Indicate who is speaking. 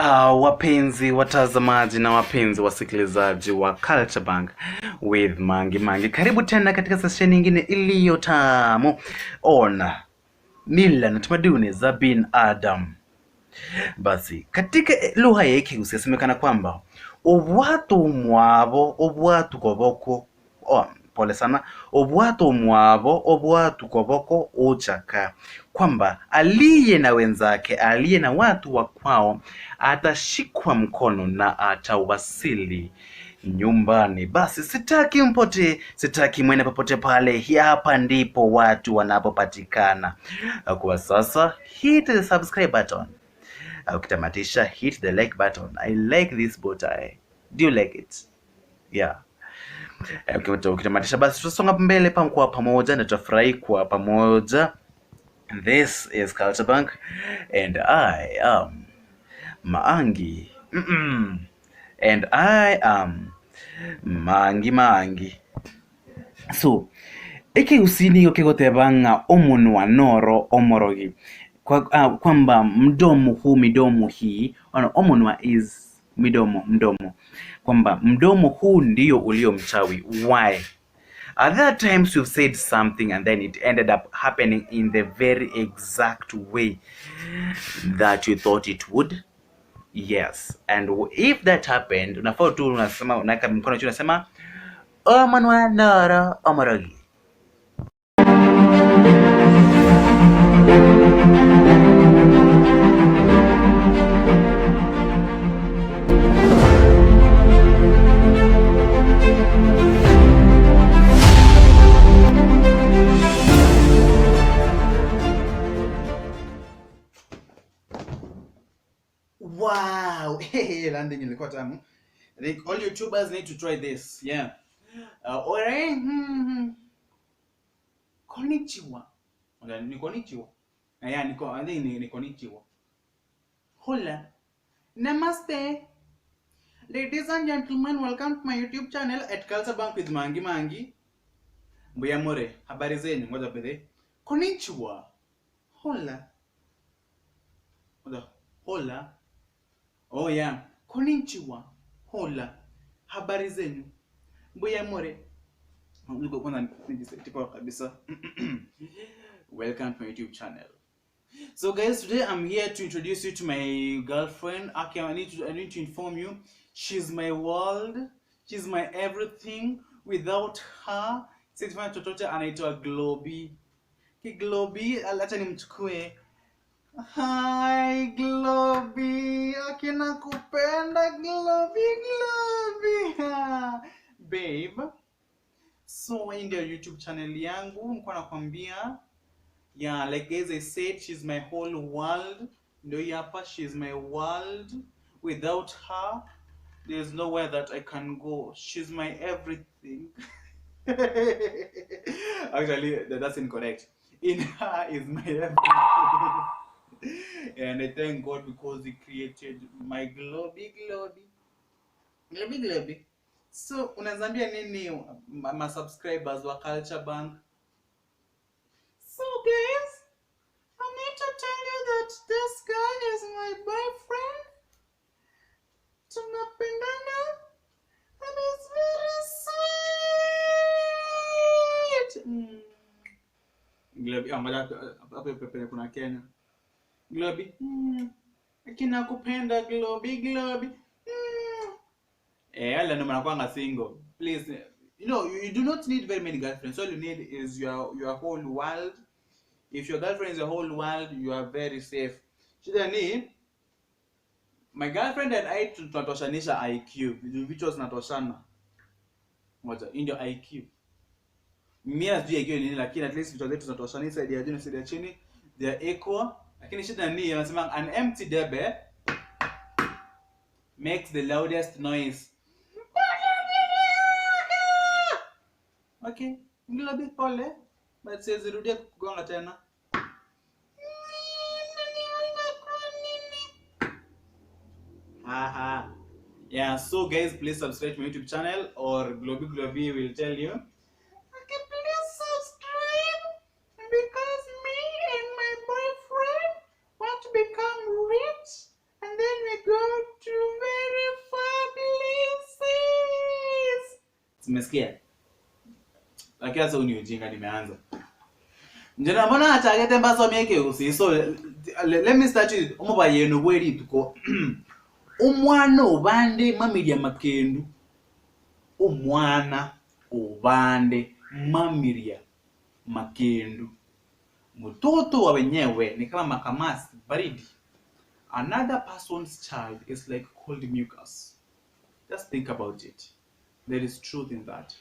Speaker 1: Wapenzi watazamaji na wapenzi wasikilizaji wa Culture Bank with Maangi. Karibu tena katika sesheni nyingine iliyo tamu ona mila na tamaduni za binadamu. Basi katika lugha ya Ekegusii yasemekana kwamba obwato mwabo obwatu koboko pole sana, obwato mwabo obwatu koboko uchaka, kwamba aliye na wenzake, aliye na watu wa kwao atashikwa mkono na atawasili nyumbani. Basi sitaki mpote, sitaki mwene popote pale, hapa ndipo watu wanapopatikana. Kwa sasa hit the subscribe button, ukitamatisha hit the like button. I like this bow tie. Do you like it? Yeah. Ukitamatisha basi tutasonga mbele kwa pamoja na tutafurahi kwa pamoja. This is Culture Bank and I am Maangi. And I am Maangi. So Ekegusii niyo kegotebanga omuntu wa noro omorogi kwamba midomo hii omunwa is mdomo, kwamba mdomo huu ndio ulio mchawi. Why? At that times you've said something and then it ended up happening in the very exact way that you thought it would. Yes, and if that happened, unafaa tu unasema, unaweka mkono juu unasema omuntu wa noro omorogi. Wow, hey, landing ilikuwa tamu. I think all YouTubers need to try this. Yeah. Alright. Konnichiwa. Ni konnichiwa. Yeah, I think ni konnichiwa. Hola. Namaste. Ladies and gentlemen, welcome to my YouTube channel at Culture Bank with Maangi. Mbuya more, habari zenu, ngoja bede. Konnichiwa. Hola. Hola. Oh yeah. Konnichiwa. Hola. Habari zenu. Mbuya more. Welcome to my YouTube channel. So guys, today I'm here to introduce you to my girlfriend. Okay, I need to inform you, she's my world, she's my everything. Without her, sifanya chochote. Anaitwa Globi. Globi, acha nimchukue. Hi Globi, akina kupenda Globi. Babe, so in the YouTube channel yangu niko nakwambia, yeah, like as I said, she's my whole world. Ndio hapa, she's my world. Without her, there's nowhere that I can go. She's my everything. Actually, that's incorrect. In her is my everything. And I thank God because He created my Globi. So, unazambia nini my subscribers wa Culture Bank? So guys, I need to tell you that this guy is my boyfriend. Tunapendana and it's very sweet. Globi, hapo pepe kuna Kenya. Globi, akina kupenda Globi. Ala no manakwanga single. Please, you do not need very many girlfriends. All you need is your whole world. If your girlfriend is your whole world, you are very safe. Shida ni my girlfriend and I tunatoshanisha IQ. Vitu zinatoshana. Moja, ndio IQ. Mimi sijui IQ nini, lakini at least vitu zetu zinatoshana, side ya juu na side ya chini. They are equal. Lakini shida ni anasema an empty debe makes the loudest noise. Okay, Globi pole, but says rudia kugonga tena. Yeah, so guys, please subscribe to my YouTube channel or Globi will tell you. Okay, please subscribe because me and my boyfriend want to become rich and then we go
Speaker 2: Simesikia? Lakini sasa ni ujinga nimeanza. Njena mbona atagete mbaso mieke usi. So let me start with umuba yenu bweri tuko. Omwana Obande mmamiria makendu. Omwana Obande mmamiria makendu. Mtoto wa wenyewe ni kama makamasi baridi. Another person's child is like cold mucus. Just think about it. There is truth in that.